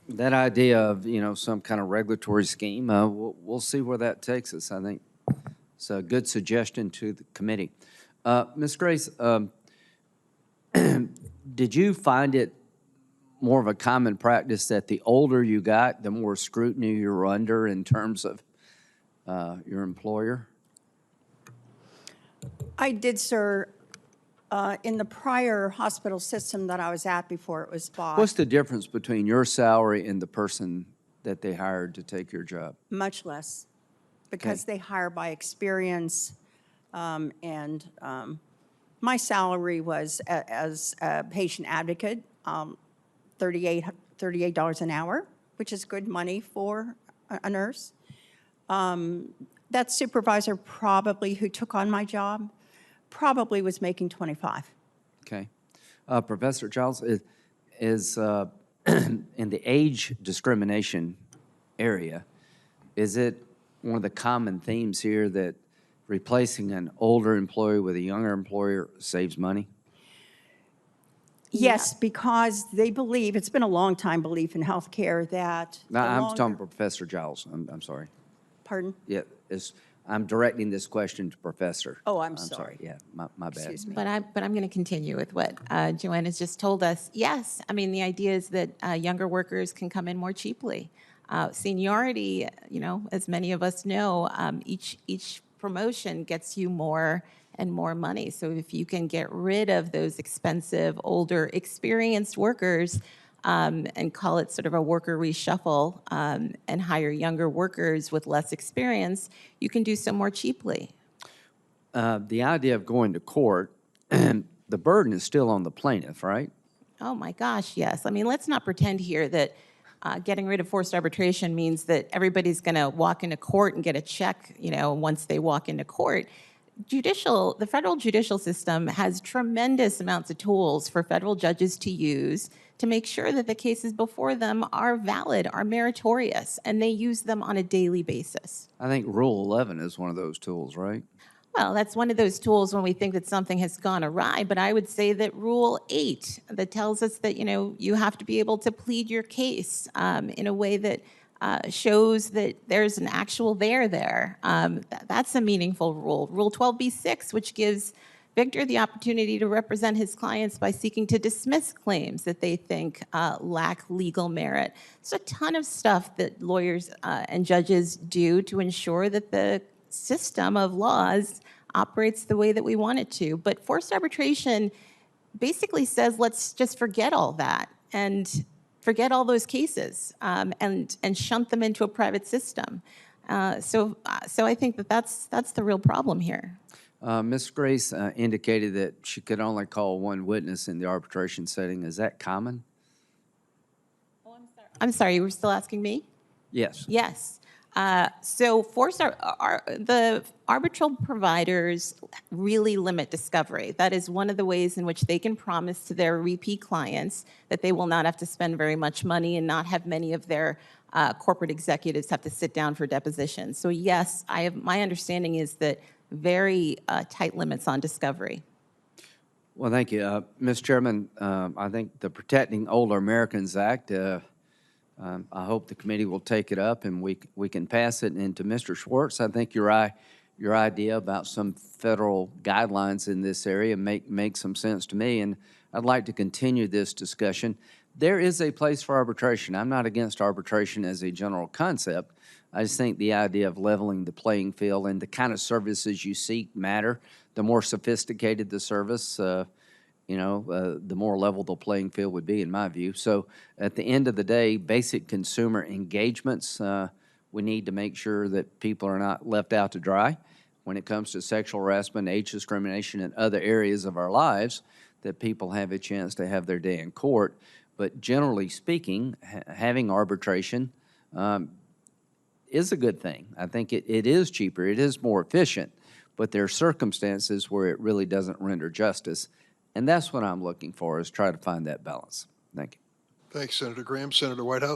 That idea of, some kind of regulatory scheme, we'll see where that takes us. I think it's a good suggestion to the committee. Ms. Grace, did you find it more of a common practice that the older you got, the more scrutiny you were under in terms of your employer? I did, sir. In the prior hospital system that I was at before it was bought. What's the difference between your salary and the person that they hired to take your job? Much less, because they hire by experience. My salary was, as a patient advocate, $38 an hour, which is good money for a nurse. That supervisor probably who took on my job probably was making 25. Okay. Professor Giles, is in the age discrimination area, is it one of the common themes here that replacing an older employee with a younger employer saves money? Yes, because they believe, it's been a long time belief in healthcare that No, the I'm longer- talking Professor Giles. I'm sorry. Pardon? Yeah, I'm directing this question to Professor. Oh, I'm sorry. Yeah, my bad. Excuse me. But I'm going to continue with what Joanne has just told us. Yes, I mean, the idea is that younger workers can come in more cheaply. Seniority, as many of us know, each promotion gets you more and more money. So if you can get rid of those expensive, older, experienced workers and call it sort of a worker reshuffle and hire younger workers with less experience, you can do so more cheaply. The idea of going to court, the burden is still on the plaintiff, right? Oh my gosh, yes. I mean, let's not pretend here that getting rid of forced arbitration means that everybody's going to walk into court and get a check, once they walk into court. The federal judicial system has tremendous amounts of tools for federal judges to use to make sure that the cases before them are valid, are meritorious, and they use them on a daily basis. I think Rule 11 is one of those tools, right? Well, that's one of those tools when we think that something has gone awry, but I would say that Rule 8 that tells us that, you have to be able to plead your case in a way that shows that there's an actual there. That's a meaningful rule. Rule 12b-6, which gives Victor the opportunity to represent his clients by seeking to dismiss claims that they think lack legal merit. It's a ton of stuff that lawyers and judges do to ensure that the system of laws operates the way that we want it to. But forced arbitration basically says, let's just forget all that and forget all those cases and shunt them into a private system. So I think that's the real problem here. Ms. Grace indicated that she could only call one witness in the arbitration setting. Is that common? Oh, I'm sorry, you were still asking me? Yes. Yes. So the arbitral providers really limit discovery. That is one of the ways in which they can promise to their repeat clients that they will not have to spend very much money and not have many of their corporate executives have to sit down for depositions. So yes, my understanding is that very tight limits on discovery. Well, thank you. Mr. Chairman, I think the Protecting Older Americans Act, I hope the committee will take it up and we can pass it. And to Mr. Schwartz, I think your idea about some federal guidelines in this area make some sense to me, and I'd like to continue this discussion. There is a place for arbitration. I'm not against arbitration as a general concept. I just think the idea of leveling the playing field and the kind of services you seek matter. The more sophisticated the service, the more level the playing field would be, in my view. So at the end of the day, basic consumer engagements, we need to make sure that people are not left out to dry when it comes to sexual harassment, age discrimination, and other areas of our lives, that people have a chance to have their day in court. But generally speaking, having arbitration is a good thing. I think it is cheaper, it is more efficient, but there are circumstances where it really doesn't render justice. And that's what I'm looking for, is try to find that balance. Thank you. Thanks, Senator Graham. Senator Whitehouse.